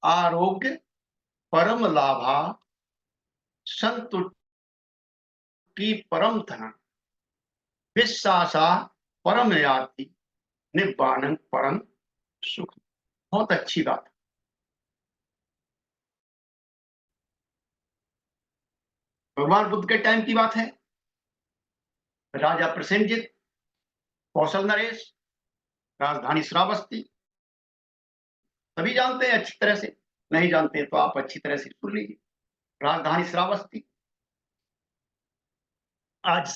आरोग्य परम लाभा संतुष्टि परम धन विश्वासा परम याति निब्बाणं परम सुख। बहुत अच्छी बात। भगवान बुद्ध के टाइम की बात है। राजा प्रसेनजित, कौशल नरेश, राजधानी श्रावस्ती, सभी जानते हैं अच्छी तरह से। नहीं जानते तो आप अच्छी तरह से सुन लीजिए। राजधानी श्रावस्ती आज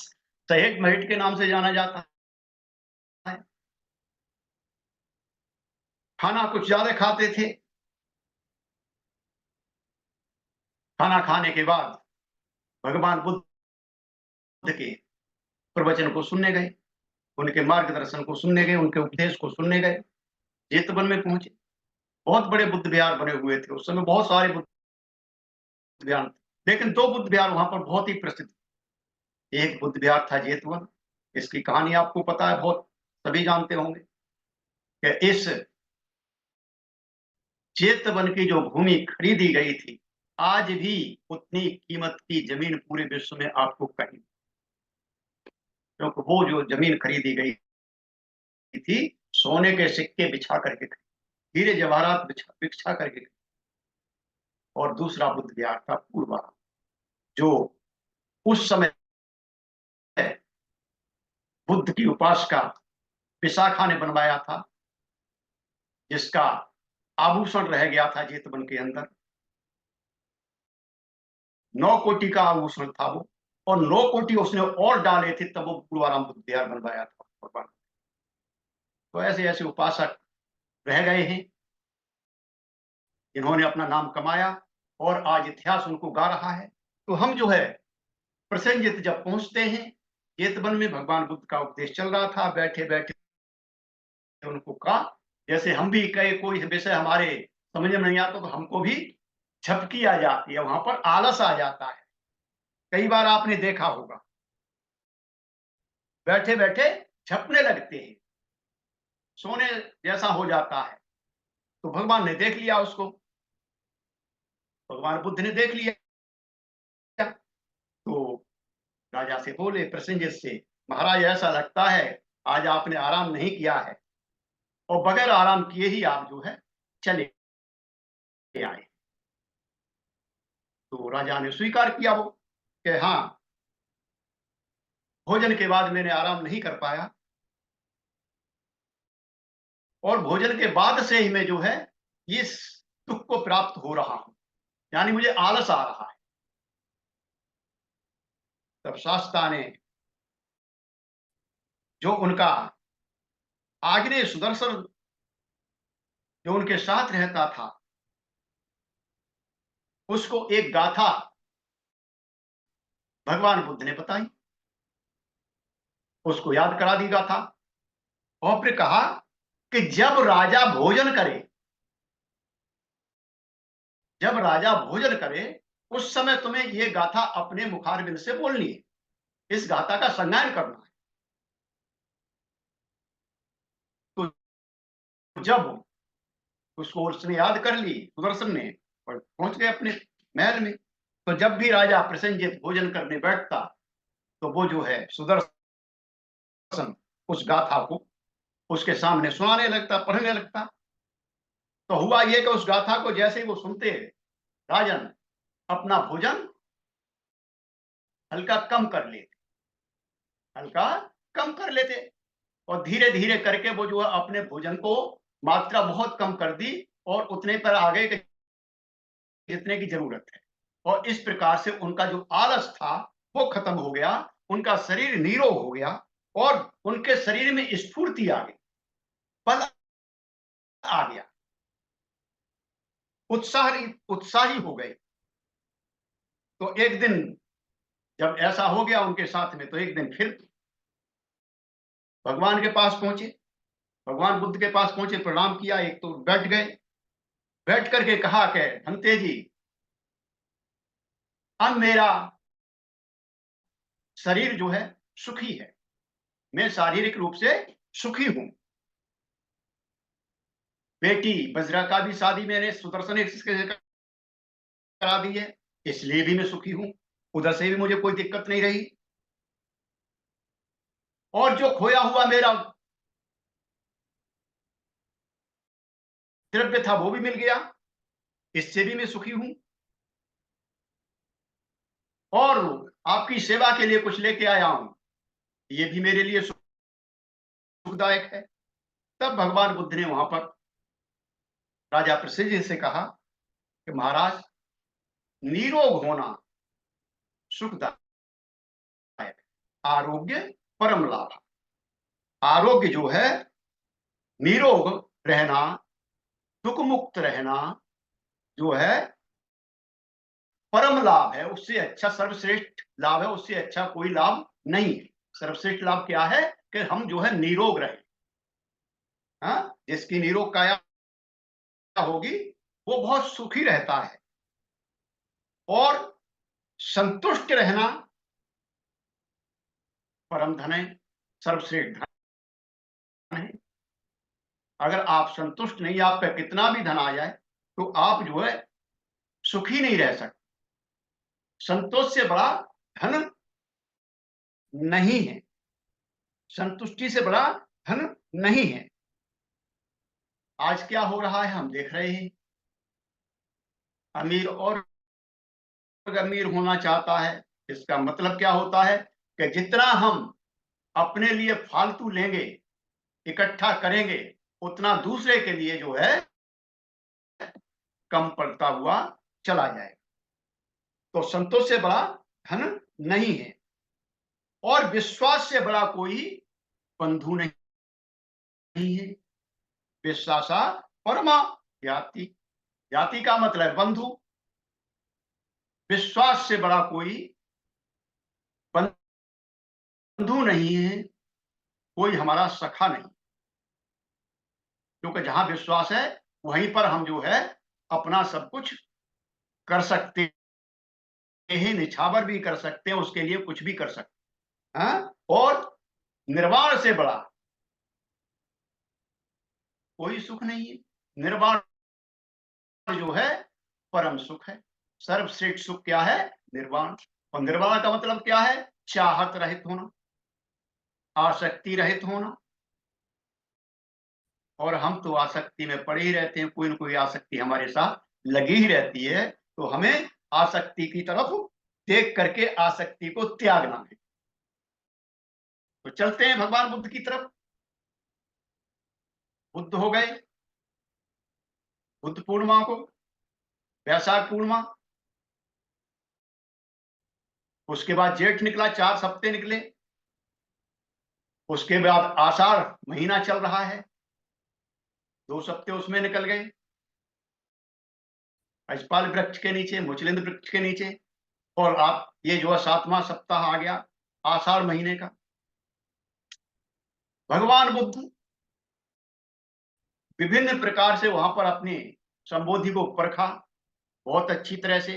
सहेट महेट के नाम से जाना जाता है। खाना कुछ ज्यादा खाते थे। खाना खाने के बाद भगवान बुद्ध के प्रवचन को सुनने गए, उनके मार्गदर्शन को सुनने गए, उनके उपदेश को सुनने गए। जेतवन में पहुंचे। बहुत बड़े बुद्ध विहार बने हुए थे उस समय, बहुत सारे बुद्ध विहार, लेकिन दो बुद्ध विहार वहां पर बहुत ही प्रसिद्ध। एक बुद्ध विहार था जेतवन, इसकी कहानी आपको पता है, बहुत सभी जानते होंगे कि इस जेतवन की जो भूमि खरीदी गई थी, आज भी उतनी कीमत की जमीन पूरे विश्व में आपको कहीं, क्योंकि वो जो जमीन खरीदी गई थी सोने के सिक्के बिछा करके, हीरे जवाहरात बिछा करके। और दूसरा बुद्ध विहार था पूर्वा, जो उस समय बुद्ध की उपासका विशाखा ने बनवाया था, जिसका आभूषण रह गया था जेतवन के अंदर। 9 कोटि का आभूषण था वो, और 9 कोटि उसने और डाले थे, तब वो पूर्वाराम बुद्ध विहार बनवाया था। तो ऐसे ऐसे उपासक रह गए हैं, इन्होंने अपना नाम कमाया और आज इतिहास उनको गा रहा है। तो हम जो है प्रसेनजित जब पहुंचते हैं, जेतवन में भगवान बुद्ध का उपदेश चल रहा था। बैठे बैठे उनको कहा, जैसे हम भी कहे कोई विषय हमारे समझ में नहीं आता तो हमको भी झपकी आ जाती है, वहां पर आलस आ जाता है। कई बार आपने देखा होगा, बैठे बैठे झपने लगते हैं, सोने जैसा हो जाता है। तो भगवान ने देख लिया उसको, भगवान बुद्ध ने देख लिया। तो राजा से बोले, प्रसेनजित से, महाराज ऐसा लगता है आज आपने आराम नहीं किया है, और बगैर आराम किए ही आप जो है चले आए। तो राजा ने स्वीकार किया वो कि हाँ, भोजन के बाद मैंने आराम नहीं कर पाया, और भोजन के बाद से ही मैं जो है इस दुख को प्राप्त हो रहा हूं, यानी मुझे आलस आ रहा है। तब शास्ता ने जो उनका आग्नेय सुदर्शन जो उनके साथ रहता था, उसको एक गाथा भगवान बुद्ध ने बताई, उसको याद करा दी गाथा, और फिर कहा कि जब राजा भोजन करे, जब राजा भोजन करे उस समय तुम्हें ये गाथा अपने मुखारबिंद से बोलनी है, इस गाथा का संज्ञान करना है। तो जब उसको उसने याद कर ली सुदर्शन ने, और पहुंच गए अपने महल में। तो जब भी राजा प्रसेनजित भोजन करने बैठता, तो वो जो है सुदर्शन उस गाथा को उसके सामने सुनाने लगता, पढ़ने लगता। तो हुआ ये कि उस गाथा को जैसे ही वो सुनते, राजन अपना भोजन हल्का कम कर लेते, हल्का कम कर लेते, और धीरे धीरे करके वो जो है अपने भोजन को मात्रा बहुत कम कर दी, और उतने पर आ गए कि जितने की जरूरत है। और इस प्रकार से उनका जो आलस था वो खत्म हो गया, उनका शरीर नीरोग हो गया, और उनके शरीर में स्फूर्ति आ गई, बल आ गया, उत्साही हो गए। तो एक दिन जब ऐसा हो गया उनके साथ में, तो एक दिन फिर भगवान के पास पहुंचे, भगवान बुद्ध के पास पहुंचे, प्रणाम किया, एक तो बैठ गए, बैठ करके कहा कि भंते जी, अब मेरा शरीर जो है सुखी है, मैं शारीरिक रूप से सुखी हूं, बेटी बज्रा का भी शादी मैंने सुदर्शन से करा दी है, इसलिए भी मैं सुखी हूं, उधर से भी मुझे कोई दिक्कत नहीं रही। और जो खोया हुआ मेरा द्रव्य था वो भी मिल गया, इससे भी मैं सुखी हूं। और आपकी सेवा के लिए कुछ लेके आया हूं, ये भी मेरे लिए सुखदायक है। तब भगवान बुद्ध ने वहां पर राजा प्रसेनजित से कहा कि महाराज, निरोग होना सुखदायक, आरोग्य परम लाभ। आरोग्य जो है, निरोग रहना, दुख मुक्त रहना जो है परम लाभ है, उससे अच्छा सर्वश्रेष्ठ लाभ है, उससे अच्छा कोई लाभ नहीं है। सर्वश्रेष्ठ लाभ क्या है कि हम जो है निरोग रहे। हाँ, जिसकी निरोग काया होगी वो बहुत सुखी रहता है। और संतुष्ट रहना परम धन है, सर्वश्रेष्ठ धन है। अगर आप संतुष्ट नहीं, आप पे कितना भी धन आ जाए तो आप जो है सुखी नहीं रह सकते। संतोष से बड़ा धन नहीं है, संतुष्टि से बड़ा धन नहीं है। आज क्या हो रहा है हम देख रहे हैं, अमीर और अमीर होना चाहता है। इसका मतलब क्या होता है कि जितना हम अपने लिए फालतू लेंगे, इकट्ठा करेंगे, उतना दूसरे के लिए जो है कम पड़ता हुआ चला जाएगा। तो संतोष से बड़ा धन नहीं है, और विश्वास से बड़ा कोई बंधु नहीं है। विश्वासा परमा ज्ञाति, ज्ञाति का मतलब बंधु। विश्वास से बड़ा कोई बंधु नहीं है, कोई हमारा सखा नहीं। क्योंकि जहां विश्वास है वहीं पर हम जो है अपना सब कुछ कर सकते हैं, निछावर भी कर सकते हैं, उसके लिए कुछ भी कर सकते हैं। और निर्वाण से बड़ा कोई सुख नहीं है। निर्वाण जो है परम सुख है। सर्वश्रेष्ठ सुख क्या है? निर्वाण। और निर्वाण का मतलब क्या है? चाहत रहित होना, आसक्ति रहित होना। और हम तो आसक्ति में पड़े ही रहते हैं, कोई ना कोई आसक्ति हमारे साथ लगी ही रहती है। तो हमें आसक्ति की तरफ देख करके आसक्ति को त्यागना है। तो चलते हैं भगवान बुद्ध की तरफ। बुद्ध हो गए, बुद्ध पूर्णिमा को, वैशाख पूर्णिमा, उसके बाद जेठ निकला, 4 सप्ते निकले, उसके बाद आषाढ़ महीना चल रहा है, 2 सप्ते उसमें निकल गए, अजपाल वृक्ष के नीचे, मुचलिंद वृक्ष के नीचे। और आप ये जो है 7वां सप्ताह आ गया आषाढ़ महीने का। भगवान बुद्ध विभिन्न प्रकार से वहां पर अपनी संबोधि को परखा, बहुत अच्छी तरह से,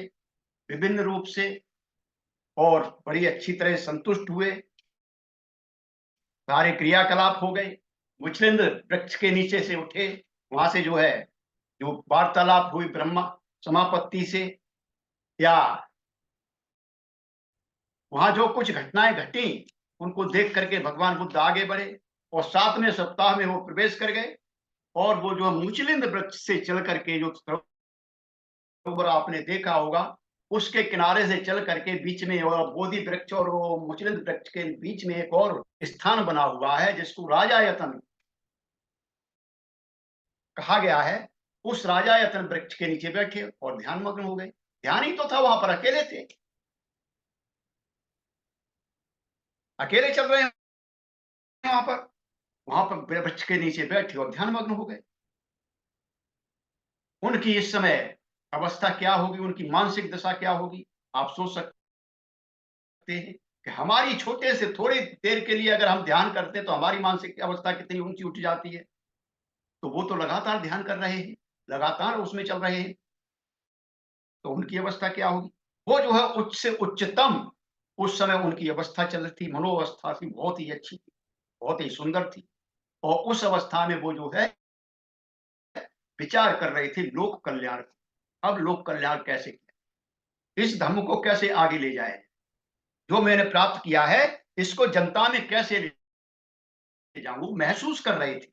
विभिन्न रूप से, और बड़ी अच्छी तरह संतुष्ट हुए। सारे क्रियाकलाप हो गए, मुचलिंद वृक्ष के नीचे से उठे, वहां से जो है जो वार्तालाप हुई ब्रह्मा समापत्ति से, या वहां जो कुछ घटनाएं घटी उनको देख करके भगवान बुद्ध आगे बढ़े, और 7वें सप्ताह में वो प्रवेश कर गए। और वो जो मुचलिंद वृक्ष से चल करके, जो सरोवर आपने देखा होगा, उसके किनारे से चल करके बीच में, और बोधि वृक्ष और वो मुचलिंद वृक्ष के बीच में एक और स्थान बना हुआ है जिसको राजायतन कहा गया है। उस राजायतन वृक्ष के नीचे बैठे और ध्यान मग्न हो गए। ध्यान ही तो था, वहां पर अकेले थे, अकेले चल रहे हैं वहां पर। वहां पर वृक्ष के नीचे बैठे और ध्यान मग्न हो गए। उनकी इस समय अवस्था क्या होगी, उनकी मानसिक दशा क्या होगी, आप सोच सकते हैं कि हमारी छोटे से थोड़ी देर के लिए अगर हम ध्यान करते हैं तो हमारी मानसिक अवस्था कितनी ऊंची उठ जाती है। तो वो तो लगातार ध्यान कर रहे हैं, लगातार उसमें चल रहे हैं, तो उनकी अवस्था क्या होगी। वो जो है उच्च से उच्चतम उस समय उनकी अवस्था चल रही थी, मनोअवस्था थी, बहुत ही अच्छी थी, बहुत ही सुंदर थी। और उस अवस्था में वो जो है विचार कर रहे थे लोक कल्याण। अब लोक कल्याण कैसे किया, इस धर्म को कैसे आगे ले जाए, जो मैंने प्राप्त किया है इसको जनता में कैसे ले जाऊं। महसूस कर रहे थे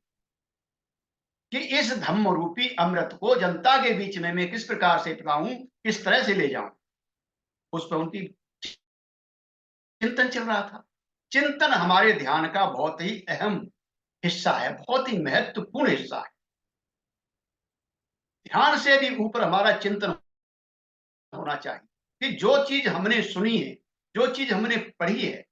कि इस धम्म रूपी अमृत को जनता के बीच में मैं किस प्रकार से पिलाऊं, किस तरह से ले जाऊं। उस पर उनकी चिंतन चल रहा था। चिंतन हमारे ध्यान का बहुत ही अहम हिस्सा है, बहुत ही महत्वपूर्ण हिस्सा है। ध्यान से भी ऊपर हमारा चिंतन होना चाहिए कि जो चीज हमने सुनी है, जो चीज हमने पढ़ी है,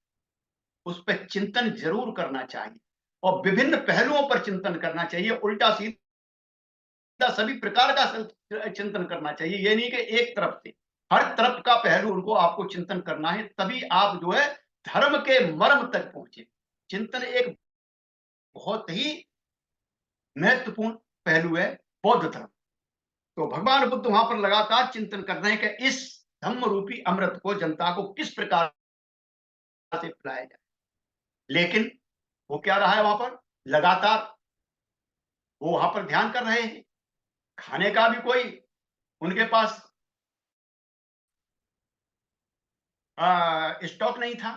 उस पर चिंतन जरूर करना चाहिए और विभिन्न पहलुओं पर चिंतन करना चाहिए। उल्टा सीधा सभी प्रकार का चिंतन करना चाहिए। ये नहीं कि एक तरफ से, हर तरफ का पहलू उनको आपको चिंतन करना है, तभी आप जो है धर्म के मर्म तक पहुंचे। चिंतन एक बहुत ही महत्वपूर्ण पहलू है बौद्ध धर्म। तो भगवान बुद्ध वहां पर लगातार चिंतन कर रहे हैं कि इस धम्म रूपी अमृत को जनता को किस प्रकार से पिलाया जाए। लेकिन वो क्या रहा है वहां पर, लगातार वो वहां पर ध्यान कर रहे हैं। खाने का भी कोई उनके पास स्टॉक नहीं था,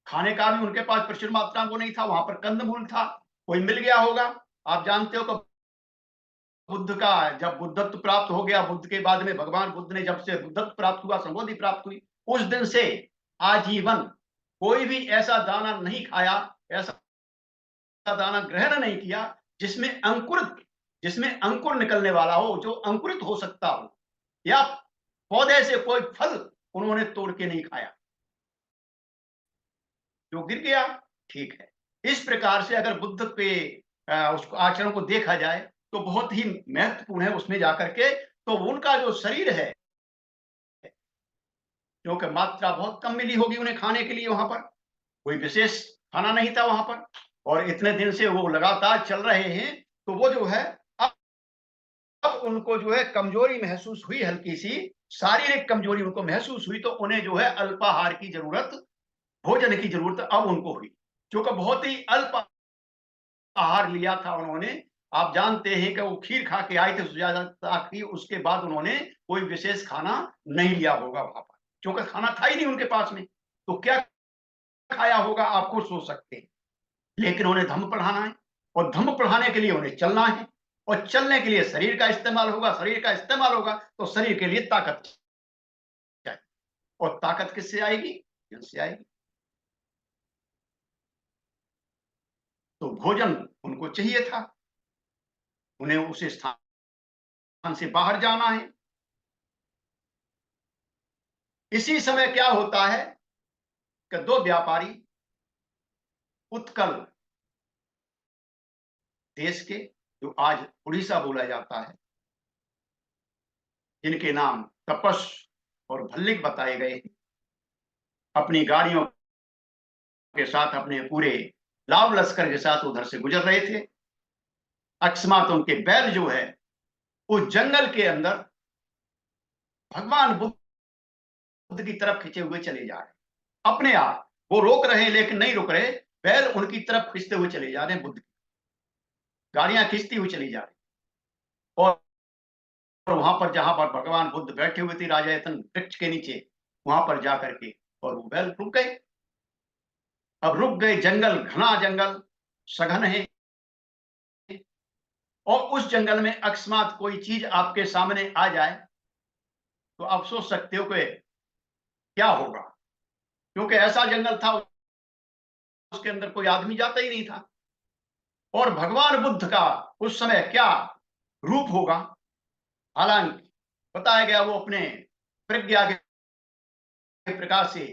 खाने का भी उनके पास प्रचुर मात्रा में वो नहीं था। वहां पर कंदमूल था, कोई मिल गया होगा। आप जानते हो कि बुद्ध का जब बुद्धत्व प्राप्त हो गया, बुद्ध के बाद में भगवान बुद्ध ने जब से बुद्धत्व प्राप्त हुआ, संबोधि प्राप्त हुई, उस दिन से आजीवन कोई भी ऐसा दाना नहीं खाया, ऐसा दाना ग्रहण नहीं किया जिसमें अंकुर निकलने वाला हो, जो अंकुरित हो सकता हो, या पौधे से कोई फल उन्होंने तोड़ के नहीं खाया। जो गिर गया ठीक है। इस प्रकार से अगर बुद्ध पे उसको आचरण को देखा जाए तो बहुत ही महत्वपूर्ण है उसमें जाकर के। तो उनका जो शरीर है, क्योंकि मात्रा बहुत कम मिली होगी उन्हें खाने के लिए, वहां पर कोई विशेष खाना नहीं था वहां पर, और इतने दिन से वो लगातार चल रहे हैं, तो वो जो है अब उनको जो है कमजोरी महसूस हुई, हल्की सी शारीरिक कमजोरी उनको महसूस हुई। तो उन्हें जो है अल्पाहार की जरूरत, भोजन की जरूरत अब उनको हुई, क्योंकि बहुत ही अल्प आहार लिया था उन्होंने। आप जानते हैं कि वो खीर खा के आए थे सुजाता की, उसके बाद उन्होंने कोई विशेष खाना नहीं लिया होगा वहां पर, क्योंकि खाना था ही नहीं उनके पास में। तो क्या खाया होगा आप खुद सोच सकते हैं। लेकिन उन्हें धम्म पढ़ाना है, और धम्म पढ़ाने के लिए उन्हें चलना है, और चलने के लिए शरीर का इस्तेमाल होगा, शरीर का इस्तेमाल होगा तो शरीर के लिए ताकत चाहिए, और ताकत किससे आएगी, जिनसे आएगी। तो भोजन उनको चाहिए था, उन्हें उस स्थान से बाहर जाना है। इसी समय क्या होता है कि दो व्यापारी उत्कल देश के, जो आज उड़ीसा बोला जाता है, जिनके नाम तपस और भल्लिक बताए गए, अपनी गाड़ियों के साथ, अपने पूरे लाव लश्कर के साथ उधर से गुजर रहे थे। अकस्मात उनके बैल जो है उस जंगल के अंदर भगवान बुद्ध की तरफ खींचे हुए चले जा रहे। अपने आप वो रोक रहे लेकिन नहीं रुक रहे, बैल उनकी तरफ खींचते हुए चले जा रहे हैं, बुद्ध की गाड़ियां खींचती हुई चली जा रही। और वहां पर जहां पर भगवान बुद्ध बैठे हुए थे राजयतन वृक्ष के नीचे, वहां पर जाकर के और वो बैल रुक गए। अब रुक गए, जंगल घना जंगल सघन है, और उस जंगल में अकस्मात कोई चीज आपके सामने आ जाए तो आप सोच सकते हो कि क्या होगा, क्योंकि ऐसा जंगल था उसके अंदर कोई आदमी जाता ही नहीं था। और भगवान बुद्ध का उस समय क्या रूप होगा, हालांकि बताया गया वो अपने प्रज्ञा के प्रकाश से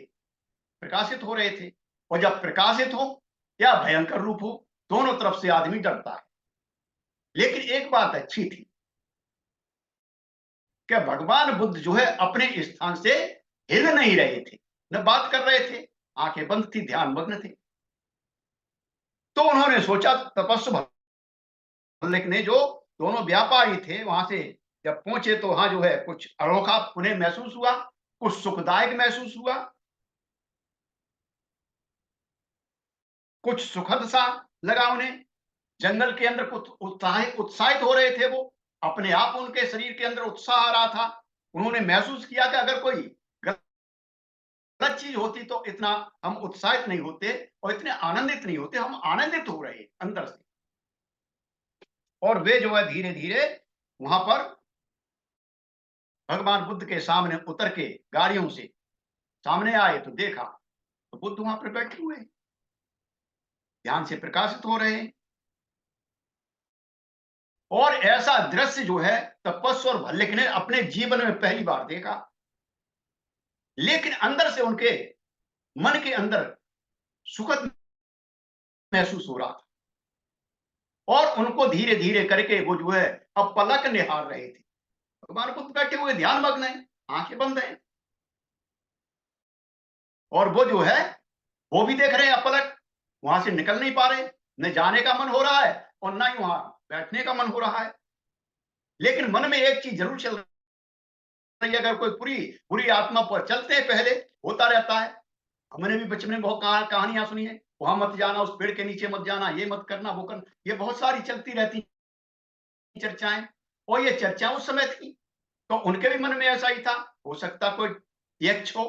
प्रकाशित हो रहे थे, और जब प्रकाशित हो या भयंकर रूप हो, दोनों तरफ से आदमी डरता है। लेकिन एक बात अच्छी थी कि भगवान बुद्ध जो है अपने स्थान से हिल नहीं रहे थे, न बात कर रहे थे, आंखें बंद थी, ध्यान मग्न थे। तो उन्होंने सोचा, तपस्वी भल्लिक ने, जो दोनों व्यापारी थे, वहां से जब पहुंचे तो वहां जो है कुछ अनोखा उन्हें महसूस हुआ, कुछ सुखदायक महसूस हुआ, कुछ सुखद सा लगा उन्हें, जंगल के अंदर कुछ उत्साहित हो रहे थे, वो अपने आप उनके शरीर के अंदर उत्साह आ रहा था। उन्होंने महसूस किया कि अगर कोई गलत चीज होती तो इतना हम उत्साहित नहीं होते और इतने आनंदित नहीं होते, हम आनंदित हो रहे अंदर से। और वे जो है धीरे धीरे वहां पर भगवान बुद्ध के सामने उतर के गाड़ियों से सामने आए तो देखा तो बुद्ध वहां पर बैठे हुए ध्यान से प्रकाशित हो रहे हैं। और ऐसा दृश्य जो है तपस्वी और भल्लिक ने अपने जीवन में पहली बार देखा। लेकिन अंदर से उनके मन के अंदर सुखद महसूस हो रहा था और उनको धीरे धीरे करके वो जो है अब पलक निहार रहे थे। भगवान बुद्ध बैठे हुए ध्यान मग्न है, आंखें बंद है, और वो जो है वो भी देख रहे हैं अपलक, वहां से निकल नहीं पा रहे, न जाने का मन हो रहा है और ना ही वहां बैठने का मन हो रहा है। लेकिन मन में एक चीज जरूर चल रही है, अगर कोई पूरी बुरी आत्मा पर चलते हैं, पहले होता रहता है, हमने भी बचपन में बहुत कहानियां सुनी है, वहां मत जाना, उस पेड़ के नीचे मत जाना, ये मत करना, वो करना, ये बहुत सारी चलती रहती चर्चाएं। और ये चर्चा उस समय थी तो उनके भी मन में ऐसा ही था। हो सकता कोई यक्ष हो,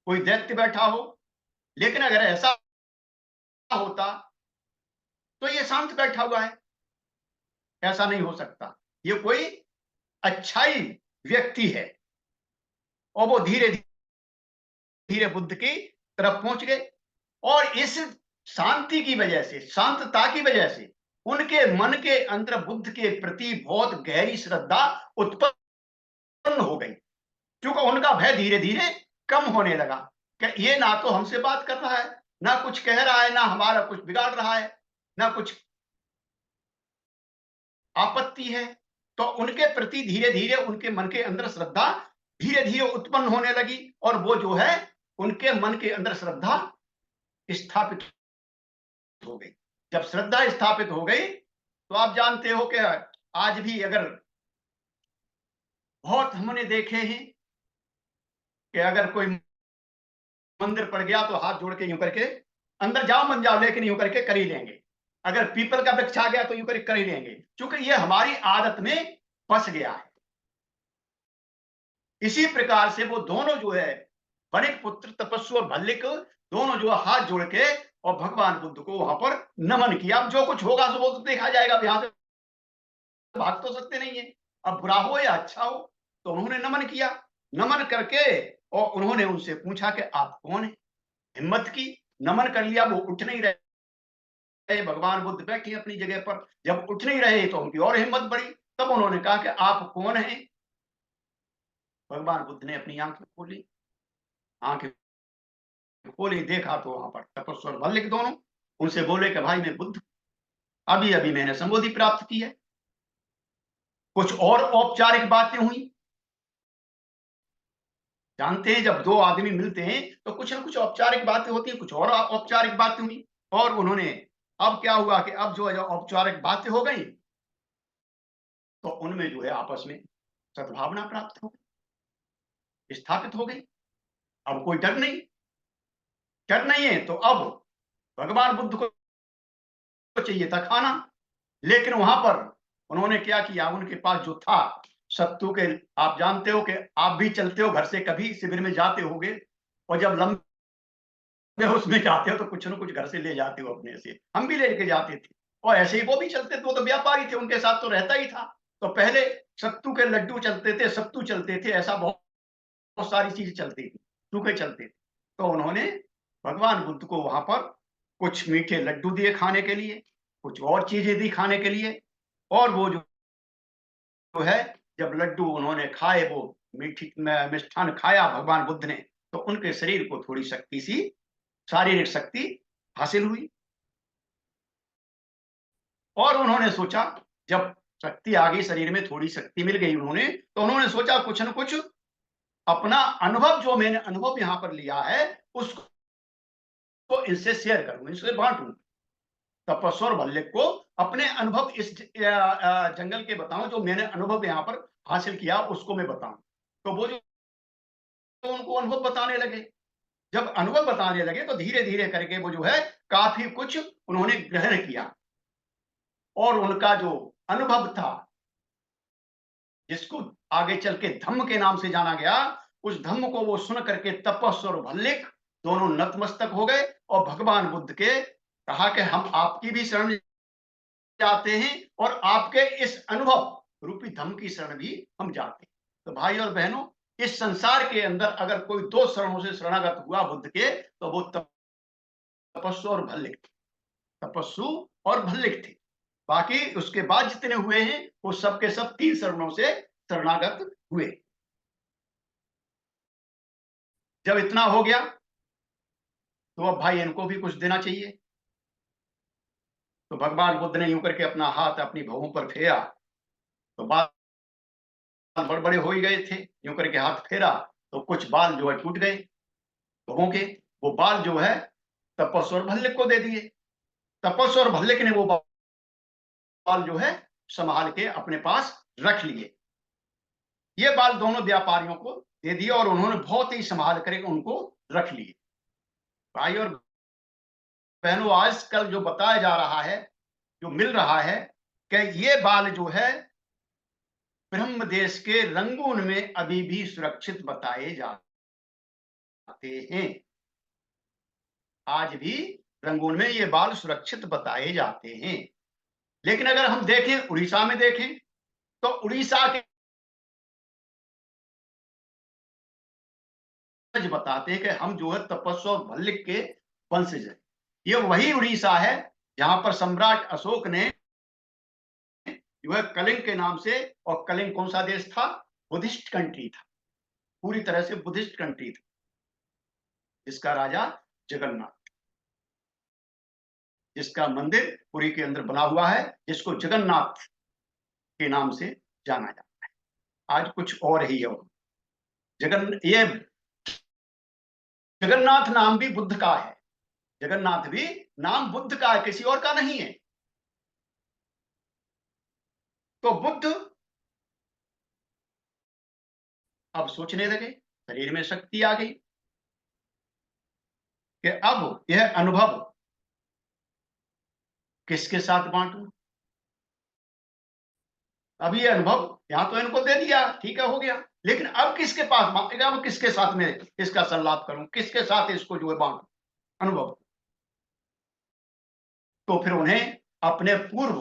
कोई दैत्य बैठा हो, लेकिन अगर ऐसा होता तो ये शांत बैठा हुआ है, ऐसा नहीं हो सकता, ये कोई अच्छाई व्यक्ति है। और वो धीरे धीरे बुद्ध की तरफ पहुंच गए और इस शांति की वजह से, शांतता की वजह से उनके मन के अंदर बुद्ध के प्रति बहुत गहरी श्रद्धा उत्पन्न हो गई, क्योंकि उनका भय धीरे धीरे कम होने लगा कि ये ना तो हमसे बात कर रहा है, ना कुछ कह रहा है, ना हमारा कुछ बिगाड़ रहा है, ना कुछ आपत्ति है। तो उनके प्रति धीरे धीरे उनके मन के अंदर श्रद्धा धीरे धीरे उत्पन्न होने लगी और वो जो है उनके मन के अंदर श्रद्धा स्थापित हो गई। जब श्रद्धा स्थापित हो गई तो आप जानते हो कि आज भी अगर बहुत हमने देखे हैं कि अगर कोई मंदिर पड़ गया तो हाथ जोड़ के यूं करके अंदर जाओ मन जाओ, लेकिन यूं करके कर ही लेंगे। अगर पीपल का वृक्ष आ गया तो यूं करके कर ही लेंगे, क्योंकि ये हमारी आदत में फंस गया है। इसी प्रकार से वो दोनों जो है वणिक पुत्र तपस्वी और भल्लिक दोनों जो हाथ जोड़ के और भगवान बुद्ध को वहां पर नमन किया। अब जो कुछ होगा वो तो देखा जाएगा, यहां से भाग तो सकते नहीं है, अब बुरा हो या अच्छा हो। तो उन्होंने नमन किया, नमन करके और उन्होंने उनसे पूछा कि आप कौन है। हिम्मत की, नमन कर लिया, वो उठ नहीं रहे, भगवान बुद्ध बैठे अपनी जगह पर, जब उठ नहीं रहे तो उनकी और हिम्मत बढ़ी। तब उन्होंने कहा कि आप कौन हैं। भगवान बुद्ध ने अपनी आंखें खोली, आंखें खोली, देखा तो वहां पर तपस्वी और भल्लिक दोनों। उनसे बोले कि भाई मैं बुद्ध, अभी अभी मैंने संबोधि प्राप्त की है। कुछ और औपचारिक बातें हुई। जानते हैं जब दो आदमी मिलते हैं तो कुछ ना कुछ औपचारिक बातें होती हैं, कुछ और औपचारिक बातें हुई। और उन्होंने, अब क्या हुआ कि अब जो है औपचारिक बातें हो गई तो उनमें जो है आपस में सद्भावना प्राप्त हो गई, स्थापित हो गई। अब कोई डर नहीं, डर नहीं है। तो अब भगवान बुद्ध को चाहिए था खाना, लेकिन वहां पर उन्होंने क्या किया, उनके पास जो था सत्तू के, आप जानते हो कि आप भी चलते हो घर से, कभी शिविर में जाते होगे और जब लंबे उसमें जाते हो तो कुछ ना कुछ घर से ले जाते हो अपने से, हम भी लेके जाते थे। और ऐसे ही वो भी चलते थे, वो तो व्यापारी थे, उनके साथ तो रहता ही था। तो पहले सत्तू के लड्डू चलते थे, सत्तू चलते थे, ऐसा बहुत बहुत सारी चीजें चलती थी, सूखे चलते थे। तो उन्होंने भगवान बुद्ध को वहां पर कुछ मीठे लड्डू दिए खाने के लिए, कुछ और चीजें दी खाने के लिए। और वो जो है जब लड्डू उन्होंने खाए, वो मीठी मिष्ठान खाया भगवान बुद्ध ने, तो उनके शरीर को थोड़ी शक्ति सी, शारीरिक शक्ति हासिल हुई। और उन्होंने सोचा, जब शक्ति आ गई शरीर में, थोड़ी शक्ति मिल गई उन्होंने, तो उन्होंने सोचा कुछ न कुछ अपना अनुभव, जो मैंने अनुभव यहाँ पर लिया है, उसको इनसे शेयर करूं, इनसे बांटूं। तपस्वी और भल्लिक को अपने अनुभव इस जंगल के बताऊं, जो मैंने अनुभव यहाँ पर हासिल किया उसको मैं बताऊं। तो वो जो उनको अनुभव बताने लगे, जब अनुभव बताने लगे तो धीरे धीरे करके वो जो है काफी कुछ उन्होंने ग्रहण किया और उनका जो अनुभव था, जिसको आगे चल के धम्म के नाम से जाना गया, उस धम्म को वो सुन करके तपस्वी और भल्लिक दोनों नतमस्तक हो गए और भगवान बुद्ध के कहा कि हम आपकी भी शरण जाते हैं और आपके इस अनुभव रूपी धम्म की शरण भी हम जाते हैं। तो भाई और बहनों, इस संसार के अंदर अगर कोई दो शरणों से शरणागत हुआ बुद्ध के, तो वो तपस्वी और भल्लिक थे। तपस्वी और भल्लिक थे। बाकी उसके बाद जितने हुए हैं वो सब के सब 3 शरणों से शरणागत हुए। जब इतना हो गया तो अब भाई इनको भी कुछ देना चाहिए। तो भगवान बुद्ध ने यूं करके अपना हाथ अपनी भवों पर फेरा, तो बाल बड़े बड़े हो ही गए थे। यूं करके हाथ फेरा तो कुछ बाल जो है टूट गए भवों के। वो बाल जो है तपस्वी और भल्लिक को दे दिए। तपस्वी और भल्लिक ने वो बाल जो है संभाल के अपने पास रख लिए। ये बाल दोनों व्यापारियों को दे दिए और उन्होंने बहुत ही संभाल कर उनको रख लिए। भाई और बहनों, आजकल जो बताया जा रहा है, जो मिल रहा है कि ये बाल जो है ब्रह्म देश के रंगून में अभी भी सुरक्षित बताए जाते हैं। आज भी रंगून में ये बाल सुरक्षित बताए जाते हैं। लेकिन अगर हम देखें, उड़ीसा में देखें, तो उड़ीसा के बताते हैं कि हम जो है तपस्वी और भल्लिक के वंशज हैं। ये वही उड़ीसा है जहां पर सम्राट अशोक ने जो है कलिंग के नाम से, और कलिंग कौन सा देश था? बुद्धिस्ट कंट्री था, पूरी तरह से बुद्धिस्ट कंट्री था, जिसका राजा जगन्नाथ, जिसका मंदिर पुरी के अंदर बना हुआ है, जिसको जगन्नाथ के नाम से जाना जाता है। आज कुछ और ही है। ये जगन्नाथ नाम भी बुद्ध का है। जगन्नाथ भी नाम बुद्ध का है, किसी और का नहीं है। तो बुद्ध अब सोचने लगे, शरीर में शक्ति आ गई कि अब यह अनुभव किसके साथ बांटूं। अब ये अनुभव यहां तो इनको दे दिया, ठीक है, हो गया, लेकिन अब किसके पास बांटेगा? अब किसके साथ में इसका संलाप करूं, किसके साथ इसको जो है बांटूं अनुभव। तो फिर उन्हें अपने पूर्व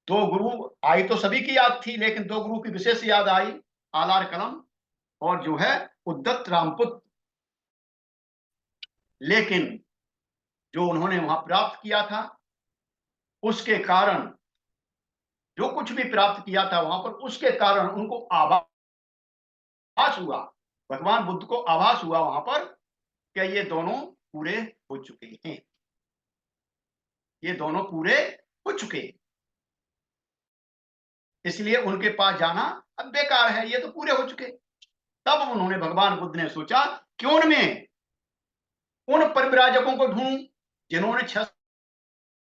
2 गुरु, आई तो सभी की याद थी, लेकिन 2 गुरु की विशेष याद आई, आलार कलम और जो है उद्दत रामपुत्र। लेकिन जो उन्होंने वहां प्राप्त किया था, उसके कारण, जो कुछ भी प्राप्त किया था वहां पर, उसके कारण उनको आभास हुआ, भगवान बुद्ध को आभास हुआ वहां पर कि ये दोनों पूरे हो चुके हैं, ये दोनों पूरे हो चुके हैं, इसलिए उनके पास जाना अब बेकार है, ये तो पूरे हो चुके। तब उन्होंने, भगवान बुद्ध ने सोचा कि उनमें उन परिव्राजकों को ढूंढूं जिन्होंने 6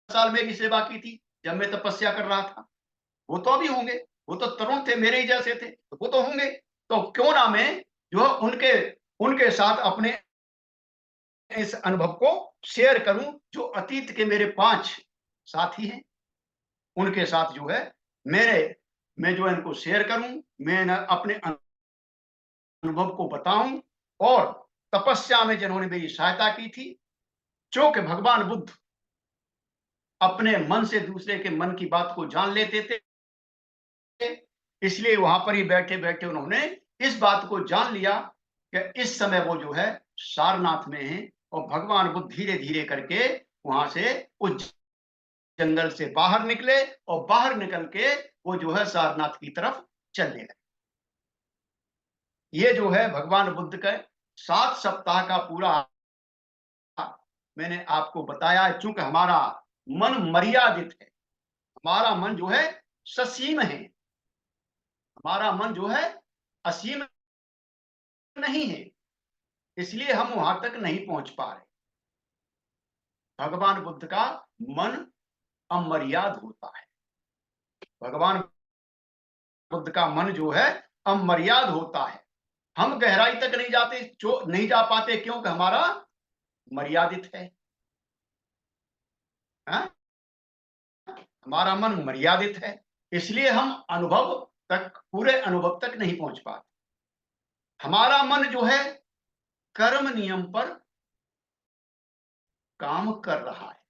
साल मेरी सेवा की थी जब मैं तपस्या कर रहा था। वो तो अभी होंगे, वो तो तरुण थे, मेरे ही जैसे थे, तो वो तो होंगे। तो क्यों ना मैं जो उनके उनके साथ अपने इस अनुभव को शेयर करूं, जो अतीत के मेरे 5 साथी हैं, उनके साथ जो है मैं जो इनको शेयर करूं, मैं अपने अनुभव को बताऊं, और तपस्या में जिन्होंने मेरी सहायता की थी, चूंकि भगवान बुद्ध अपने मन से दूसरे के मन की बात को जान लेते थे, इसलिए वहां पर ही बैठे बैठे उन्होंने इस बात को जान लिया कि इस समय वो जो है सारनाथ में है, और भगवान बुद्ध धीरे धीरे करके वहां से उस जंगल से बाहर निकले, और बाहर निकल के वो जो है सारनाथ की तरफ चलने लगे। ये जो है भगवान बुद्ध का 7 सप्ताह का पूरा मैंने आपको बताया। चूंकि हमारा मन मर्यादित है, हमारा मन जो है ससीम है, हमारा मन जो है असीम नहीं है, इसलिए हम वहां तक नहीं पहुंच पा रहे। भगवान बुद्ध का मन अमर्याद होता है। भगवान बुद्ध का मन जो है अमर्याद होता है। हम गहराई तक नहीं जाते, जो नहीं जा पाते, क्योंकि हमारा मर्यादित है। हाँ? हमारा मन मर्यादित है, इसलिए हम अनुभव तक, पूरे अनुभव तक नहीं पहुंच पाते। हमारा मन जो है कर्म नियम पर काम कर रहा है।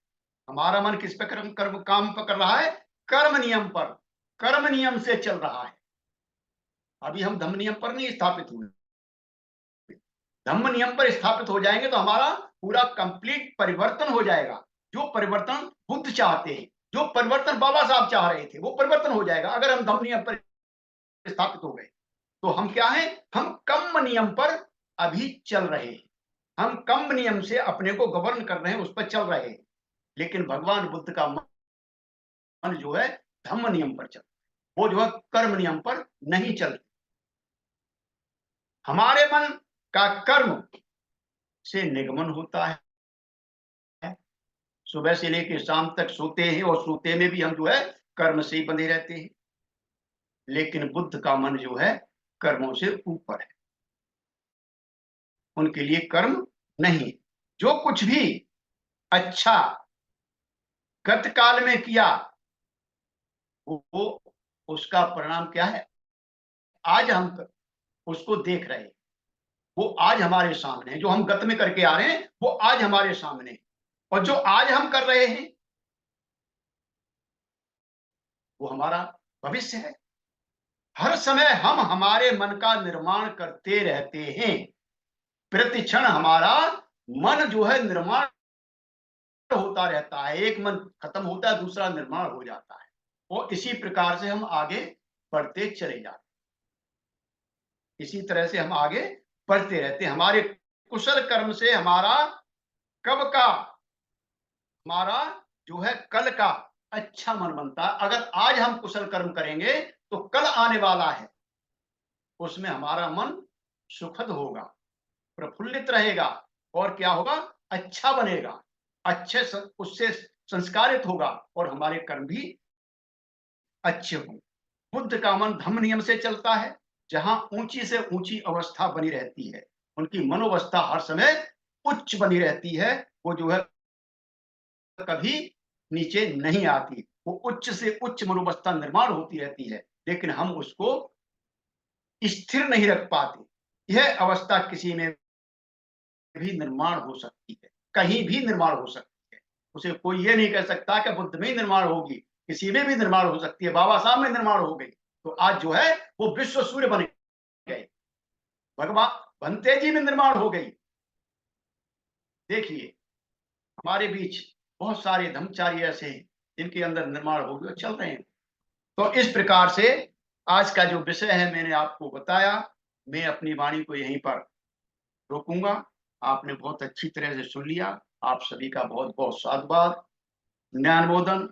हमारा मन किस पे काम पर कर रहा है? कर्म नियम पर, कर्म नियम से चल रहा है। अभी हम धम्म नियम पर नहीं स्थापित हुए। धम्म नियम पर स्थापित हो जाएंगे तो हमारा पूरा कंप्लीट परिवर्तन हो जाएगा। जो परिवर्तन बुद्ध चाहते हैं, जो परिवर्तन बाबा साहब चाह रहे थे, वो परिवर्तन हो जाएगा अगर हम धम्म नियम पर स्थापित हो गए। तो हम क्या है? हम कम नियम पर अभी चल रहे हैं। हम कम नियम से अपने को गवर्न कर रहे हैं, उस पर चल रहे हैं। लेकिन भगवान बुद्ध का मन जो है धम्म नियम पर चल, वो जो है कर्म नियम पर नहीं चल। हमारे मन का कर्म से निगमन होता है। सुबह से लेकर शाम तक सोते हैं और सोते में भी हम जो है कर्म से ही बंधे रहते हैं। लेकिन बुद्ध का मन जो है कर्मों से ऊपर है। उनके लिए कर्म नहीं। जो कुछ भी अच्छा गत काल में किया, वो उसका परिणाम क्या है? आज हम उसको देख रहे हैं। वो आज हमारे सामने है। जो हम गत में करके आ रहे हैं वो आज हमारे सामने है। और जो आज हम कर रहे हैं वो हमारा भविष्य है। हर समय हम हमारे मन का निर्माण करते रहते हैं। प्रति क्षण हमारा मन जो है निर्माण होता रहता है। एक मन खत्म होता है, दूसरा निर्माण हो जाता है। और इसी प्रकार से हम आगे बढ़ते चले जाते हैं। इसी तरह से हम आगे बढ़ते रहते हैं। हमारे कुशल कर्म से हमारा कब का, हमारा जो है कल का अच्छा मन बनता है। अगर आज हम कुशल कर्म करेंगे तो कल आने वाला है, उसमें हमारा मन सुखद होगा, प्रफुल्लित रहेगा और क्या होगा? अच्छा बनेगा, उससे संस्कारित होगा और हमारे कर्म भी अच्छे होंगे। बुद्ध का मन धम्म नियम से चलता है, जहां ऊंची से ऊंची अवस्था बनी रहती है। उनकी मनोवस्था हर समय उच्च बनी रहती है। वो जो है कभी नीचे नहीं आती। वो उच्च से उच्च मनोवस्था निर्माण होती रहती है, लेकिन हम उसको स्थिर नहीं रख पाते। यह अवस्था किसी में भी निर्माण हो सकती है, कहीं भी निर्माण हो सकती है। उसे कोई ये नहीं कह सकता कि बुद्ध में ही निर्माण होगी, किसी में भी निर्माण हो सकती है। बाबा साहब में निर्माण हो गई तो आज जो है वो विश्व सूर्य बन गए। भगवान भंते जी में निर्माण हो गई। देखिए हमारे बीच बहुत सारे धर्मचारी ऐसे हैं जिनके अंदर निर्माण हो गए, चल रहे हैं। तो इस प्रकार से आज का जो विषय है मैंने आपको बताया। मैं अपनी वाणी को यहीं पर रोकूंगा। आपने बहुत अच्छी तरह से सुन लिया। आप सभी का बहुत बहुत साधुवाद। ज्ञानबोधन।